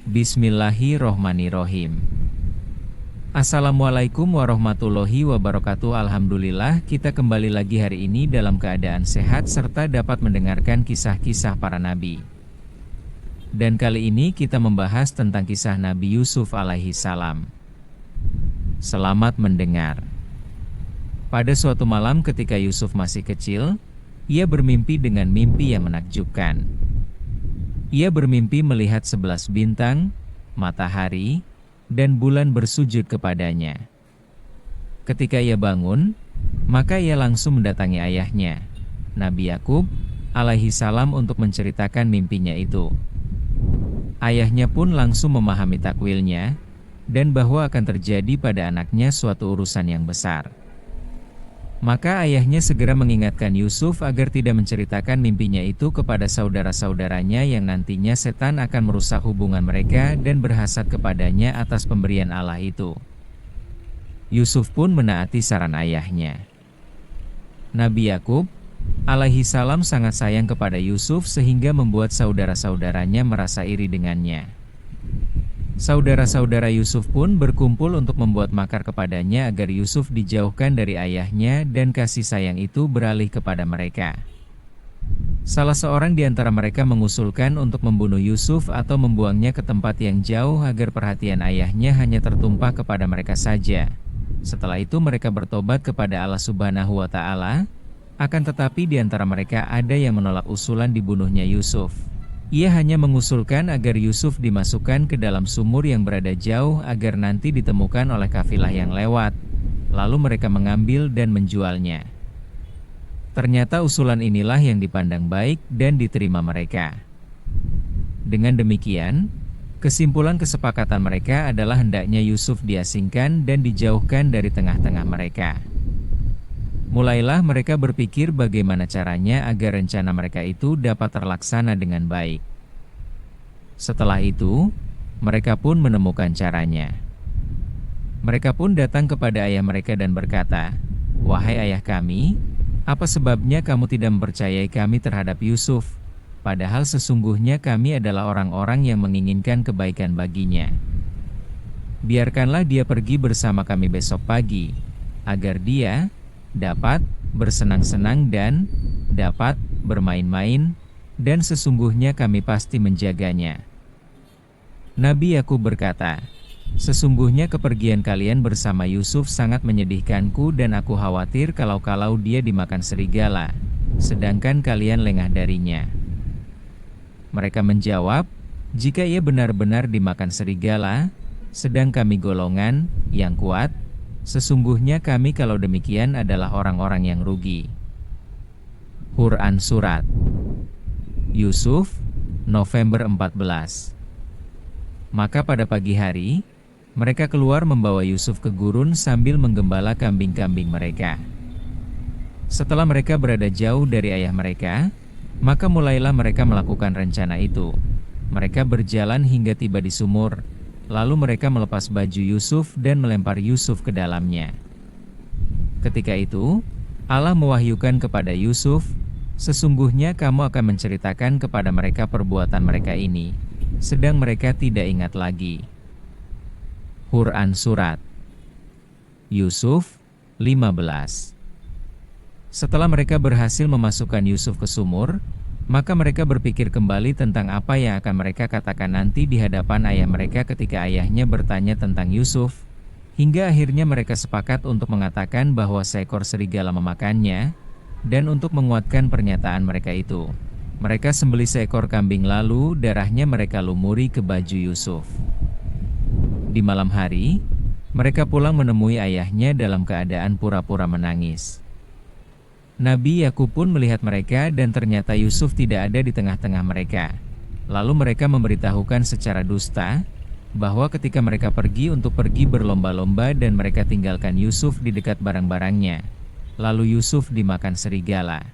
Bismillahirrohmanirrohim. Assalamualaikum warahmatullahi wabarakatuh. Alhamdulillah, kita kembali lagi hari ini dalam keadaan sehat serta dapat mendengarkan kisah-kisah para nabi. Dan kali ini kita membahas tentang kisah Nabi Yusuf alaihi salam. Selamat mendengar. Pada suatu malam ketika Yusuf masih kecil, ia bermimpi dengan mimpi yang menakjubkan. Ia bermimpi melihat 11 bintang, matahari, dan bulan bersujud kepadanya. Ketika ia bangun, maka ia langsung mendatangi ayahnya, Nabi Yakub alaihi salam, untuk menceritakan mimpinya itu. Ayahnya pun langsung memahami takwilnya, dan bahwa akan terjadi pada anaknya suatu urusan yang besar. Maka ayahnya segera mengingatkan Yusuf agar tidak menceritakan mimpinya itu kepada saudara-saudaranya yang nantinya setan akan merusak hubungan mereka dan berhasad kepadanya atas pemberian Allah itu. Yusuf pun menaati saran ayahnya. Nabi Yakub alaihi salam sangat sayang kepada Yusuf sehingga membuat saudara-saudaranya merasa iri dengannya. Saudara-saudara Yusuf pun berkumpul untuk membuat makar kepadanya agar Yusuf dijauhkan dari ayahnya dan kasih sayang itu beralih kepada mereka. Salah seorang di antara mereka mengusulkan untuk membunuh Yusuf atau membuangnya ke tempat yang jauh agar perhatian ayahnya hanya tertumpah kepada mereka saja. Setelah itu mereka bertobat kepada Allah Subhanahu wa Ta'ala, akan tetapi di antara mereka ada yang menolak usulan dibunuhnya Yusuf. Ia hanya mengusulkan agar Yusuf dimasukkan ke dalam sumur yang berada jauh agar nanti ditemukan oleh kafilah yang lewat, lalu mereka mengambil dan menjualnya. Ternyata usulan inilah yang dipandang baik dan diterima mereka. Dengan demikian, kesimpulan kesepakatan mereka adalah hendaknya Yusuf diasingkan dan dijauhkan dari tengah-tengah mereka. Mulailah mereka berpikir bagaimana caranya agar rencana mereka itu dapat terlaksana dengan baik. Setelah itu, mereka pun menemukan caranya. Mereka pun datang kepada ayah mereka dan berkata, "Wahai ayah kami, apa sebabnya kamu tidak mempercayai kami terhadap Yusuf, padahal sesungguhnya kami adalah orang-orang yang menginginkan kebaikan baginya. Biarkanlah dia pergi bersama kami besok pagi, agar dia dapat bersenang-senang dan dapat bermain-main, dan sesungguhnya kami pasti menjaganya." Nabi Yakub berkata, "Sesungguhnya kepergian kalian bersama Yusuf sangat menyedihkanku dan aku khawatir kalau dia dimakan serigala, sedangkan kalian lengah darinya." Mereka menjawab, "Jika ia benar-benar dimakan serigala, sedang kami golongan yang kuat, sesungguhnya kami kalau demikian adalah orang-orang yang rugi." Quran Surat Yusuf, November 14. Maka pada pagi hari, mereka keluar membawa Yusuf ke gurun sambil menggembala kambing-kambing mereka. Setelah mereka berada jauh dari ayah mereka, maka mulailah mereka melakukan rencana itu. Mereka berjalan hingga tiba di sumur. Lalu mereka melepas baju Yusuf dan melempar Yusuf ke dalamnya. Ketika itu, Allah mewahyukan kepada Yusuf, "Sesungguhnya kamu akan menceritakan kepada mereka perbuatan mereka ini, sedang mereka tidak ingat lagi." Quran Surat Yusuf 15. Setelah mereka berhasil memasukkan Yusuf ke sumur, maka mereka berpikir kembali tentang apa yang akan mereka katakan nanti di hadapan ayah mereka ketika ayahnya bertanya tentang Yusuf, hingga akhirnya mereka sepakat untuk mengatakan bahwa seekor serigala memakannya, dan untuk menguatkan pernyataan mereka itu, mereka sembelih seekor kambing lalu darahnya mereka lumuri ke baju Yusuf. Di malam hari, mereka pulang menemui ayahnya dalam keadaan pura-pura menangis. Nabi Yakub pun melihat mereka dan ternyata Yusuf tidak ada di tengah-tengah mereka. Lalu mereka memberitahukan secara dusta bahwa ketika mereka pergi untuk pergi berlomba-lomba dan mereka tinggalkan Yusuf di dekat barang-barangnya, lalu Yusuf dimakan serigala.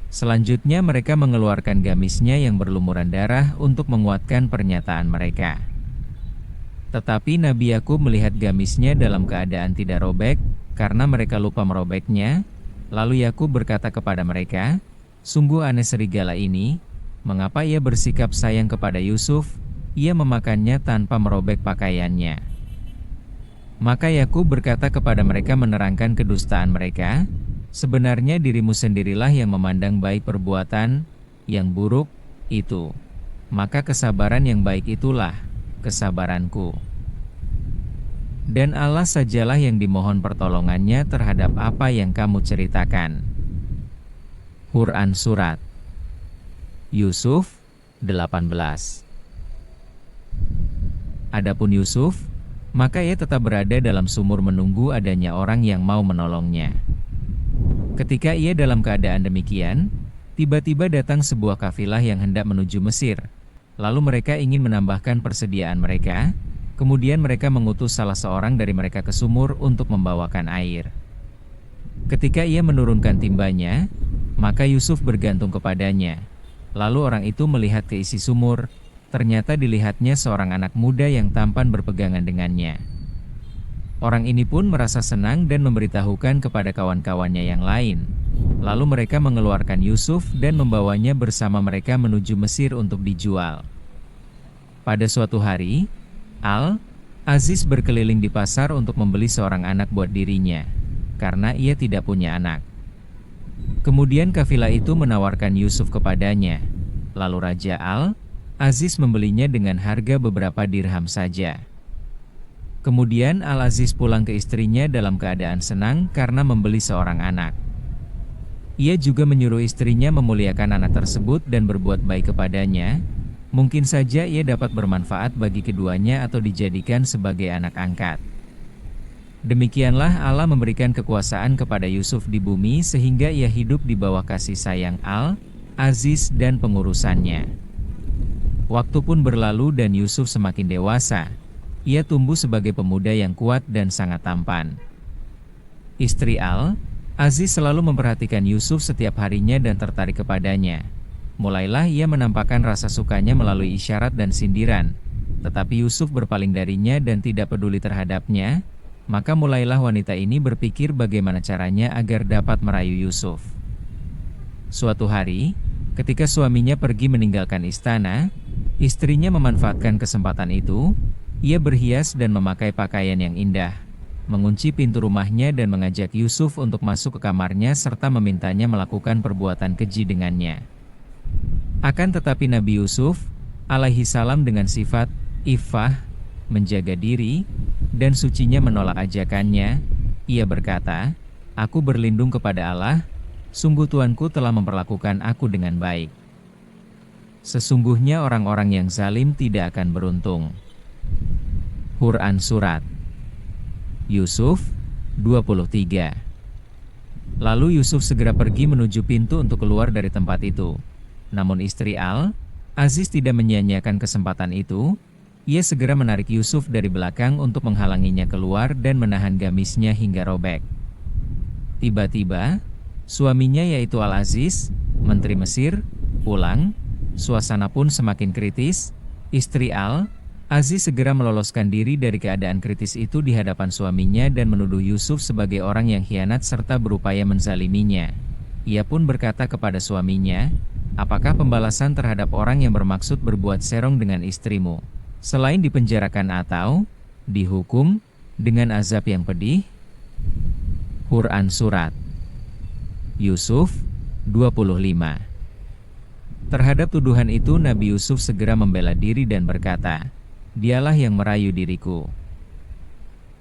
Selanjutnya mereka mengeluarkan gamisnya yang berlumuran darah untuk menguatkan pernyataan mereka. Tetapi Nabi Yakub melihat gamisnya dalam keadaan tidak robek karena mereka lupa merobeknya. Lalu Yakub berkata kepada mereka, "Sungguh aneh serigala ini, mengapa ia bersikap sayang kepada Yusuf, ia memakannya tanpa merobek pakaiannya. Maka Yakub berkata kepada mereka menerangkan kedustaan mereka, sebenarnya dirimu sendirilah yang memandang baik perbuatan yang buruk itu. Maka kesabaran yang baik itulah kesabaranku. Dan Allah sajalah yang dimohon pertolongannya terhadap apa yang kamu ceritakan. Quran Surat Yusuf 18. Adapun Yusuf, maka ia tetap berada dalam sumur menunggu adanya orang yang mau menolongnya. Ketika ia dalam keadaan demikian, tiba-tiba datang sebuah kafilah yang hendak menuju Mesir. Lalu mereka ingin menambahkan persediaan mereka. Kemudian mereka mengutus salah seorang dari mereka ke sumur untuk membawakan air. Ketika ia menurunkan timbanya, maka Yusuf bergantung kepadanya. Lalu orang itu melihat ke isi sumur, ternyata dilihatnya seorang anak muda yang tampan berpegangan dengannya. Orang ini pun merasa senang dan memberitahukan kepada kawan-kawannya yang lain. Lalu mereka mengeluarkan Yusuf dan membawanya bersama mereka menuju Mesir untuk dijual. Pada suatu hari, Al-Aziz berkeliling di pasar untuk membeli seorang anak buat dirinya, karena ia tidak punya anak. Kemudian kafilah itu menawarkan Yusuf kepadanya, lalu Raja Al-Aziz membelinya dengan harga beberapa dirham saja. Kemudian Al-Aziz pulang ke istrinya dalam keadaan senang karena membeli seorang anak. Ia juga menyuruh istrinya memuliakan anak tersebut dan berbuat baik kepadanya. Mungkin saja ia dapat bermanfaat bagi keduanya atau dijadikan sebagai anak angkat. Demikianlah Allah memberikan kekuasaan kepada Yusuf di bumi sehingga ia hidup di bawah kasih sayang Al-Aziz dan pengurusannya. Waktu pun berlalu dan Yusuf semakin dewasa. Ia tumbuh sebagai pemuda yang kuat dan sangat tampan. Istri Al-Aziz selalu memperhatikan Yusuf setiap harinya dan tertarik kepadanya. Mulailah ia menampakkan rasa sukanya melalui isyarat dan sindiran. Tetapi Yusuf berpaling darinya dan tidak peduli terhadapnya. Maka mulailah wanita ini berpikir bagaimana caranya agar dapat merayu Yusuf. Suatu hari, ketika suaminya pergi meninggalkan istana, istrinya memanfaatkan kesempatan itu. Ia berhias dan memakai pakaian yang indah, mengunci pintu rumahnya dan mengajak Yusuf untuk masuk ke kamarnya serta memintanya melakukan perbuatan keji dengannya. Akan tetapi Nabi Yusuf alaihi salam dengan sifat iffah, menjaga diri, dan sucinya menolak ajakannya. Ia berkata, "Aku berlindung kepada Allah, sungguh Tuanku telah memperlakukan aku dengan baik. Sesungguhnya orang-orang yang zalim tidak akan beruntung." Quran Surat Yusuf 23. Lalu Yusuf segera pergi menuju pintu untuk keluar dari tempat itu. Namun istri Al-Aziz tidak menyia-nyiakan kesempatan itu. Ia segera menarik Yusuf dari belakang untuk menghalanginya keluar dan menahan gamisnya hingga robek. Tiba-tiba, suaminya yaitu Al-Aziz, Menteri Mesir, pulang. Suasana pun semakin kritis. Istri Al-Aziz segera meloloskan diri dari keadaan kritis itu di hadapan suaminya dan menuduh Yusuf sebagai orang yang khianat serta berupaya menzaliminya. Ia pun berkata kepada suaminya, "Apakah pembalasan terhadap orang yang bermaksud berbuat serong dengan istrimu, selain dipenjarakan atau dihukum dengan azab yang pedih?" Quran Surat Yusuf 25. Terhadap tuduhan itu Nabi Yusuf segera membela diri dan berkata, "Dialah yang merayu diriku."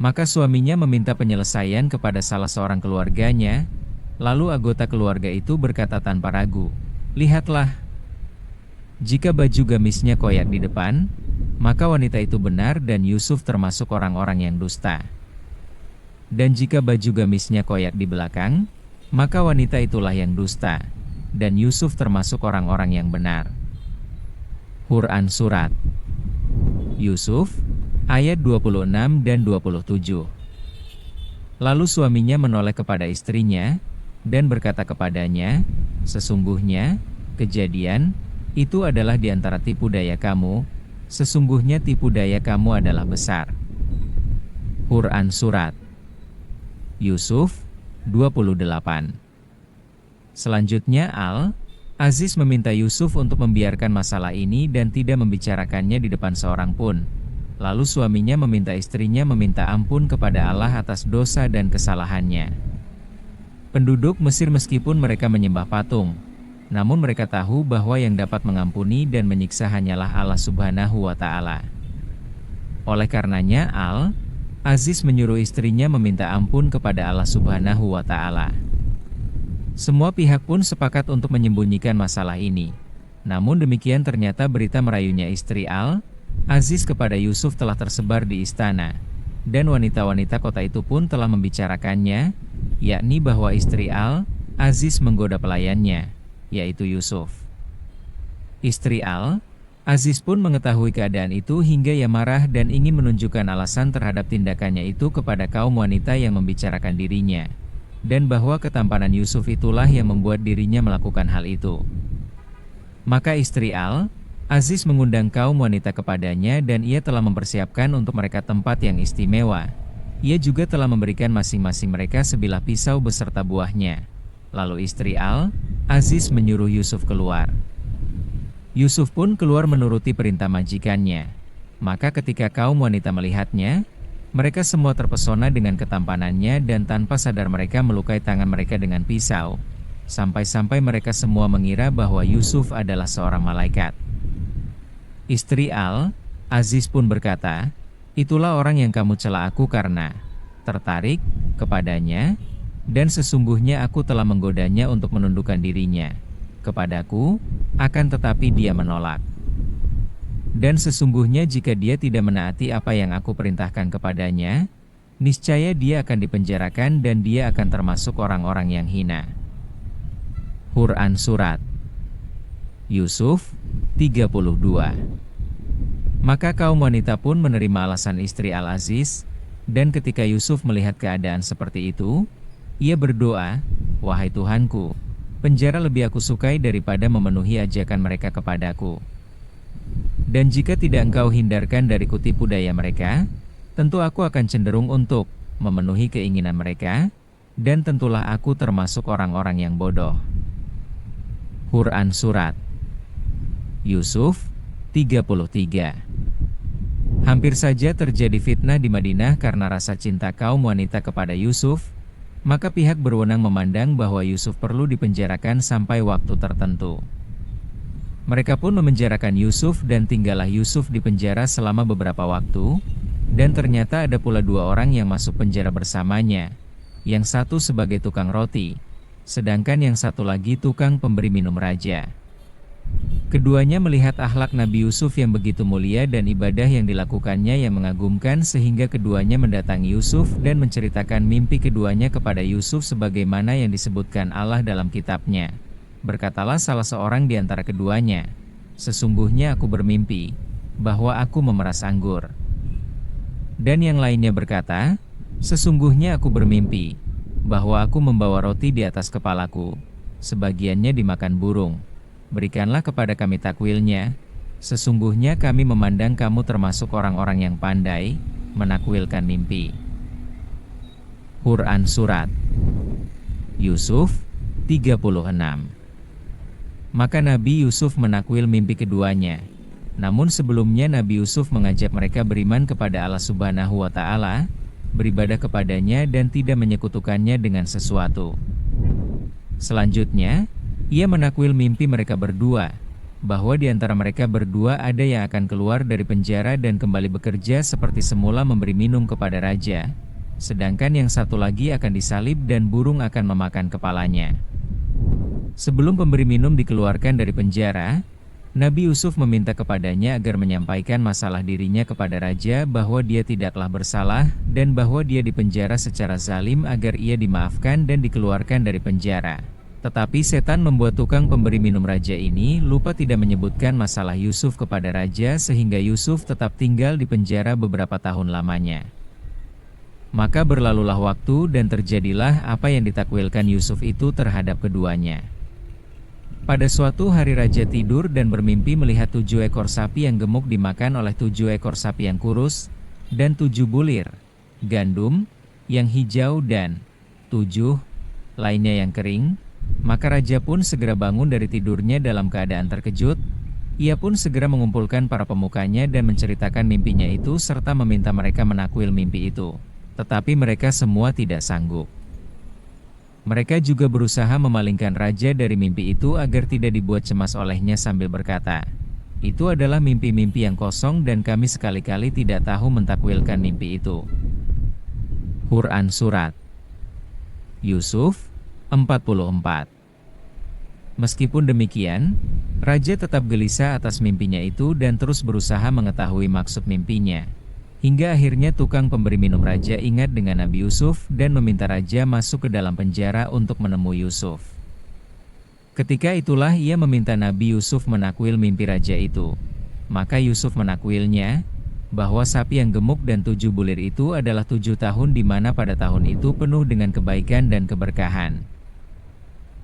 Maka suaminya meminta penyelesaian kepada salah seorang keluarganya. Lalu anggota keluarga itu berkata tanpa ragu, "Lihatlah, jika baju gamisnya koyak di depan, maka wanita itu benar dan Yusuf termasuk orang-orang yang dusta. Dan jika baju gamisnya koyak di belakang, maka wanita itulah yang dusta, dan Yusuf termasuk orang-orang yang benar." Quran Surat Yusuf ayat 26 dan 27. Lalu suaminya menoleh kepada istrinya dan berkata kepadanya, "Sesungguhnya kejadian itu adalah di antara tipu daya kamu. Sesungguhnya tipu daya kamu adalah besar." Quran Surat Yusuf 28. Selanjutnya Aziz meminta Yusuf untuk membiarkan masalah ini dan tidak membicarakannya di depan seorang pun. Lalu suaminya meminta istrinya meminta ampun kepada Allah atas dosa dan kesalahannya. Penduduk Mesir meskipun mereka menyembah patung, namun mereka tahu bahwa yang dapat mengampuni dan menyiksa hanyalah Allah Subhanahu wa Ta'ala. Oleh karenanya Aziz menyuruh istrinya meminta ampun kepada Allah Subhanahu wa Ta'ala. Semua pihak pun sepakat untuk menyembunyikan masalah ini. Namun demikian ternyata berita merayunya istri Aziz kepada Yusuf telah tersebar di istana, dan wanita-wanita kota itu pun telah membicarakannya, yakni bahwa istri Aziz menggoda pelayannya, yaitu Yusuf. Istri Aziz pun mengetahui keadaan itu hingga ia marah dan ingin menunjukkan alasan terhadap tindakannya itu kepada kaum wanita yang membicarakan dirinya, dan bahwa ketampanan Yusuf itulah yang membuat dirinya melakukan hal itu. Maka istri Aziz mengundang kaum wanita kepadanya dan ia telah mempersiapkan untuk mereka tempat yang istimewa. Ia juga telah memberikan masing-masing mereka sebilah pisau beserta buahnya. Lalu istri Aziz menyuruh Yusuf keluar. Yusuf pun keluar menuruti perintah majikannya. Maka ketika kaum wanita melihatnya, mereka semua terpesona dengan ketampanannya dan tanpa sadar mereka melukai tangan mereka dengan pisau. Sampai-sampai mereka semua mengira bahwa Yusuf adalah seorang malaikat. Istri Aziz pun berkata, "Itulah orang yang kamu cela aku karena tertarik kepadanya, dan sesungguhnya aku telah menggodanya untuk menundukkan dirinya kepadaku, akan tetapi dia menolak. Dan sesungguhnya jika dia tidak menaati apa yang aku perintahkan kepadanya, niscaya dia akan dipenjarakan dan dia akan termasuk orang-orang yang hina." Quran Surat Yusuf 32. Maka kaum wanita pun menerima alasan istri Aziz, dan ketika Yusuf melihat keadaan seperti itu, ia berdoa, "Wahai Tuhanku, penjara lebih aku sukai daripada memenuhi ajakan mereka kepadaku. Dan jika tidak Engkau hindarkan dariku tipu daya mereka, tentu aku akan cenderung untuk memenuhi keinginan mereka, dan tentulah aku termasuk orang-orang yang bodoh." Quran Surat Yusuf 33. Hampir saja terjadi fitnah di Madinah karena rasa cinta kaum wanita kepada Yusuf. Maka pihak berwenang memandang bahwa Yusuf perlu dipenjarakan sampai waktu tertentu. Mereka pun memenjarakan Yusuf dan tinggallah Yusuf di penjara selama beberapa waktu, dan ternyata ada pula dua orang yang masuk penjara bersamanya, yang satu sebagai tukang roti, sedangkan yang satu lagi tukang pemberi minum raja. Keduanya melihat akhlak Nabi Yusuf yang begitu mulia dan ibadah yang dilakukannya yang mengagumkan sehingga keduanya mendatangi Yusuf dan menceritakan mimpi keduanya kepada Yusuf sebagaimana yang disebutkan Allah dalam kitabnya. Berkatalah salah seorang di antara keduanya, "Sesungguhnya aku bermimpi bahwa aku memeras anggur." Dan yang lainnya berkata, "Sesungguhnya aku bermimpi bahwa aku membawa roti di atas kepalaku, sebagiannya dimakan burung. Berikanlah kepada kami takwilnya, sesungguhnya kami memandang kamu termasuk orang-orang yang pandai menakwilkan mimpi." Quran Surat Yusuf 36. Maka Nabi Yusuf menakwil mimpi keduanya. Namun sebelumnya Nabi Yusuf mengajak mereka beriman kepada Allah Subhanahu wa Ta'ala, beribadah kepadanya dan tidak menyekutukannya dengan sesuatu. Selanjutnya, ia menakwil mimpi mereka berdua, bahwa di antara mereka berdua ada yang akan keluar dari penjara dan kembali bekerja seperti semula memberi minum kepada raja, sedangkan yang satu lagi akan disalib dan burung akan memakan kepalanya. Sebelum pemberi minum dikeluarkan dari penjara, Nabi Yusuf meminta kepadanya agar menyampaikan masalah dirinya kepada raja bahwa dia tidaklah bersalah dan bahwa dia dipenjara secara zalim agar ia dimaafkan dan dikeluarkan dari penjara. Tetapi setan membuat tukang pemberi minum raja ini lupa tidak menyebutkan masalah Yusuf kepada raja sehingga Yusuf tetap tinggal di penjara beberapa tahun lamanya. Maka berlalulah waktu dan terjadilah apa yang ditakwilkan Yusuf itu terhadap keduanya. Pada suatu hari raja tidur dan bermimpi melihat 7 ekor sapi yang gemuk dimakan oleh 7 ekor sapi yang kurus, dan 7 bulir gandum yang hijau dan 7 lainnya yang kering, Maka raja pun segera bangun dari tidurnya dalam keadaan terkejut. Ia pun segera mengumpulkan para pemukanya dan menceritakan mimpinya itu serta meminta mereka menakwil mimpi itu. Tetapi mereka semua tidak sanggup. Mereka juga berusaha memalingkan raja dari mimpi itu agar tidak dibuat cemas olehnya sambil berkata, "Itu adalah mimpi-mimpi yang kosong dan kami sekali-kali tidak tahu mentakwilkan mimpi itu." Quran Surat Yusuf 44. Meskipun demikian, raja tetap gelisah atas mimpinya itu dan terus berusaha mengetahui maksud mimpinya. Hingga akhirnya tukang pemberi minum raja ingat dengan Nabi Yusuf dan meminta raja masuk ke dalam penjara untuk menemui Yusuf. Ketika itulah ia meminta Nabi Yusuf menakwil mimpi raja itu. Maka Yusuf menakwilnya, bahwa sapi yang gemuk dan 7 bulir itu adalah 7 tahun di mana pada tahun itu penuh dengan kebaikan dan keberkahan.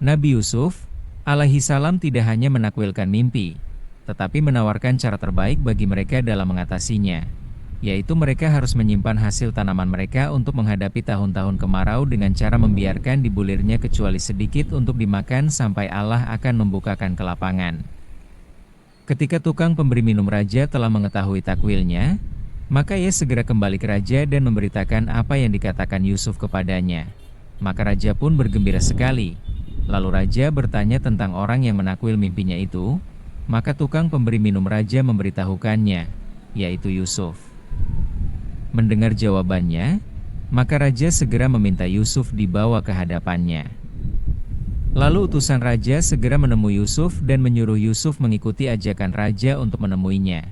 Nabi Yusuf alaihi salam tidak hanya menakwilkan mimpi, tetapi menawarkan cara terbaik bagi mereka dalam mengatasinya, yaitu mereka harus menyimpan hasil tanaman mereka untuk menghadapi tahun-tahun kemarau dengan cara membiarkan di bulirnya kecuali sedikit untuk dimakan sampai Allah akan membukakan kelapangan. Ketika tukang pemberi minum raja telah mengetahui takwilnya, maka ia segera kembali ke raja dan memberitakan apa yang dikatakan Yusuf kepadanya. Maka raja pun bergembira sekali. Lalu raja bertanya tentang orang yang menakwil mimpinya itu, maka tukang pemberi minum raja memberitahukannya, yaitu Yusuf. Mendengar jawabannya, maka raja segera meminta Yusuf dibawa ke hadapannya. Lalu utusan raja segera menemui Yusuf dan menyuruh Yusuf mengikuti ajakan raja untuk menemuinya.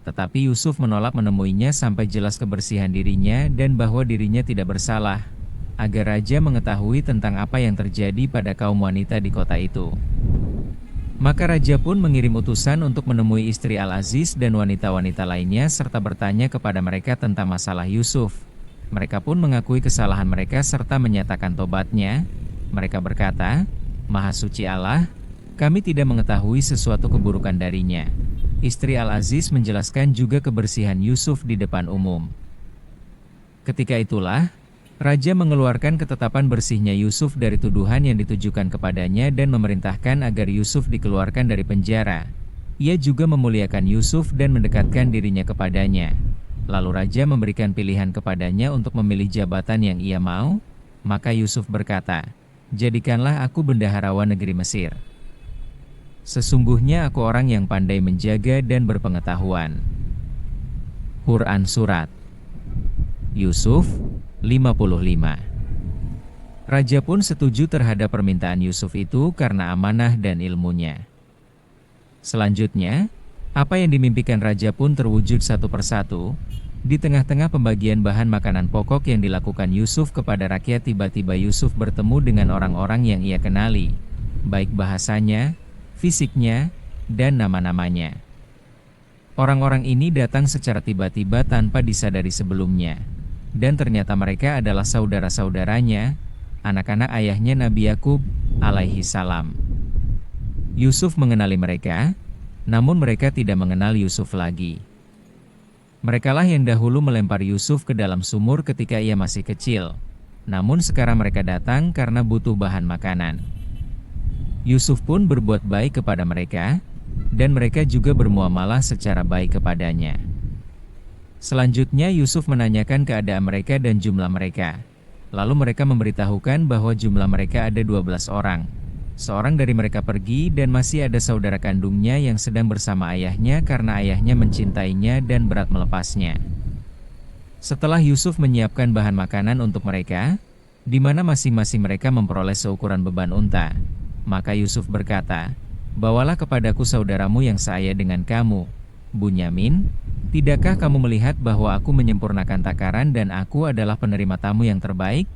Tetapi Yusuf menolak menemuinya sampai jelas kebersihan dirinya dan bahwa dirinya tidak bersalah, agar raja mengetahui tentang apa yang terjadi pada kaum wanita di kota itu. Maka raja pun mengirim utusan untuk menemui istri Al-Aziz dan wanita-wanita lainnya serta bertanya kepada mereka tentang masalah Yusuf. Mereka pun mengakui kesalahan mereka serta menyatakan tobatnya. Mereka berkata, "Maha suci Allah, kami tidak mengetahui sesuatu keburukan darinya." Istri Al-Aziz menjelaskan juga kebersihan Yusuf di depan umum. Ketika itulah, raja mengeluarkan ketetapan bersihnya Yusuf dari tuduhan yang ditujukan kepadanya dan memerintahkan agar Yusuf dikeluarkan dari penjara. Ia juga memuliakan Yusuf dan mendekatkan dirinya kepadanya. Lalu raja memberikan pilihan kepadanya untuk memilih jabatan yang ia mau. Maka Yusuf berkata, "Jadikanlah aku bendaharawan negeri Mesir. Sesungguhnya aku orang yang pandai menjaga dan berpengetahuan." Quran Surat Yusuf 55. Raja pun setuju terhadap permintaan Yusuf itu karena amanah dan ilmunya. Selanjutnya, apa yang dimimpikan raja pun terwujud satu persatu. Di tengah-tengah pembagian bahan makanan pokok yang dilakukan Yusuf kepada rakyat, tiba-tiba Yusuf bertemu dengan orang-orang yang ia kenali, baik bahasanya, fisiknya, dan nama-namanya. Orang-orang ini datang secara tiba-tiba tanpa disadari sebelumnya. Dan ternyata mereka adalah saudara-saudaranya, anak-anak ayahnya Nabi Yakub alaihi salam. Yusuf mengenali mereka, namun mereka tidak mengenal Yusuf lagi. Merekalah yang dahulu melempar Yusuf ke dalam sumur ketika ia masih kecil, namun sekarang mereka datang karena butuh bahan makanan. Yusuf pun berbuat baik kepada mereka, dan mereka juga bermuamalah secara baik kepadanya. Selanjutnya Yusuf menanyakan keadaan mereka dan jumlah mereka. Lalu mereka memberitahukan bahwa jumlah mereka ada 12 orang. Seorang dari mereka pergi dan masih ada saudara kandungnya yang sedang bersama ayahnya karena ayahnya mencintainya dan berat melepasnya. Setelah Yusuf menyiapkan bahan makanan untuk mereka, di mana masing-masing mereka memperoleh seukuran beban unta, maka Yusuf berkata, "Bawalah kepadaku saudaramu yang seaya dengan kamu, Bunyamin. Tidakkah kamu melihat bahwa aku menyempurnakan takaran dan aku adalah penerima tamu yang terbaik?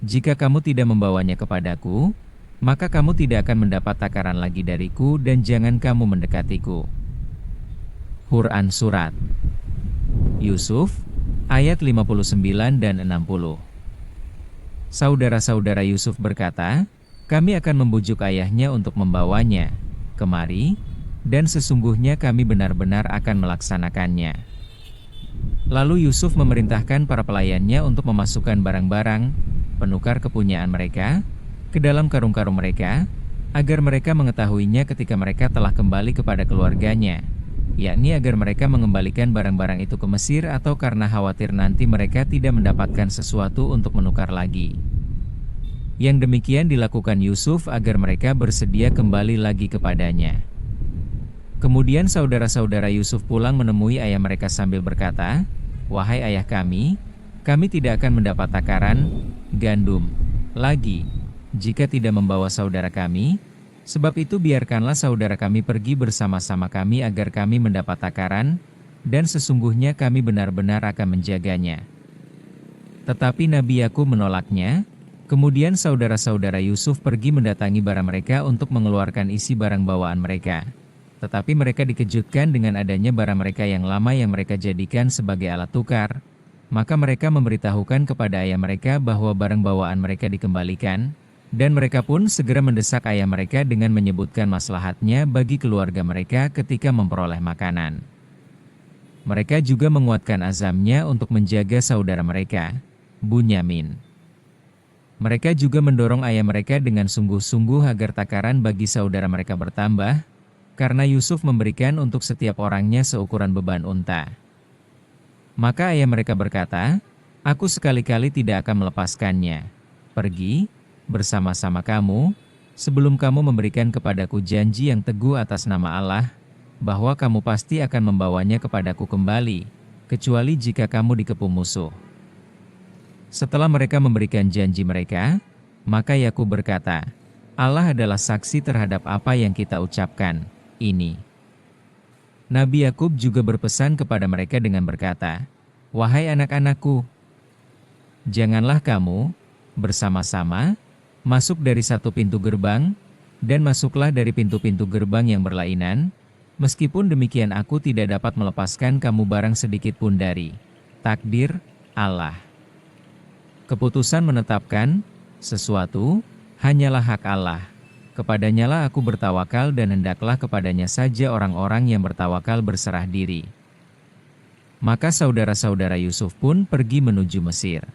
Jika kamu tidak membawanya kepadaku, maka kamu tidak akan mendapat takaran lagi dariku dan jangan kamu mendekatiku." Quran Surat Yusuf, ayat 59 dan 60. Saudara-saudara Yusuf berkata, "Kami akan membujuk ayahnya untuk membawanya kemari, dan sesungguhnya kami benar-benar akan melaksanakannya." Lalu Yusuf memerintahkan para pelayannya untuk memasukkan barang-barang, penukar kepunyaan mereka, ke dalam karung-karung mereka, agar mereka mengetahuinya ketika mereka telah kembali kepada keluarganya, yakni agar mereka mengembalikan barang-barang itu ke Mesir atau karena khawatir nanti mereka tidak mendapatkan sesuatu untuk menukar lagi. Yang demikian dilakukan Yusuf agar mereka bersedia kembali lagi kepadanya. Kemudian saudara-saudara Yusuf pulang menemui ayah mereka sambil berkata, "Wahai ayah kami tidak akan mendapat takaran gandum lagi jika tidak membawa saudara kami, sebab itu biarkanlah saudara kami pergi bersama-sama kami agar kami mendapat takaran, dan sesungguhnya kami benar-benar akan menjaganya." Tetapi Nabi Yakub menolaknya. Kemudian saudara-saudara Yusuf pergi mendatangi bara mereka untuk mengeluarkan isi barang bawaan mereka. Tetapi mereka dikejutkan dengan adanya bara mereka yang lama yang mereka jadikan sebagai alat tukar. Maka mereka memberitahukan kepada ayah mereka bahwa barang bawaan mereka dikembalikan, dan mereka pun segera mendesak ayah mereka dengan menyebutkan maslahatnya bagi keluarga mereka ketika memperoleh makanan. Mereka juga menguatkan azamnya untuk menjaga saudara mereka, Bunyamin. Mereka juga mendorong ayah mereka dengan sungguh-sungguh agar takaran bagi saudara mereka bertambah, karena Yusuf memberikan untuk setiap orangnya seukuran beban unta. Maka ayah mereka berkata, "Aku sekali-kali tidak akan melepaskannya. Pergi bersama-sama kamu, sebelum kamu memberikan kepadaku janji yang teguh atas nama Allah, bahwa kamu pasti akan membawanya kepadaku kembali, kecuali jika kamu dikepung musuh." Setelah mereka memberikan janji mereka, maka Yakub berkata, "Allah adalah saksi terhadap apa yang kita ucapkan ini." Nabi Yakub juga berpesan kepada mereka dengan berkata, "Wahai anak-anakku, janganlah kamu bersama-sama masuk dari satu pintu gerbang, dan masuklah dari pintu-pintu gerbang yang berlainan, meskipun demikian aku tidak dapat melepaskan kamu barang sedikit pun dari takdir Allah. Keputusan menetapkan sesuatu hanyalah hak Allah. Kepadanyalah aku bertawakal dan hendaklah kepadanya saja orang-orang yang bertawakal berserah diri." Maka saudara-saudara Yusuf pun pergi menuju Mesir.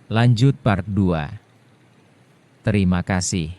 Lanjut part 2. Terima kasih.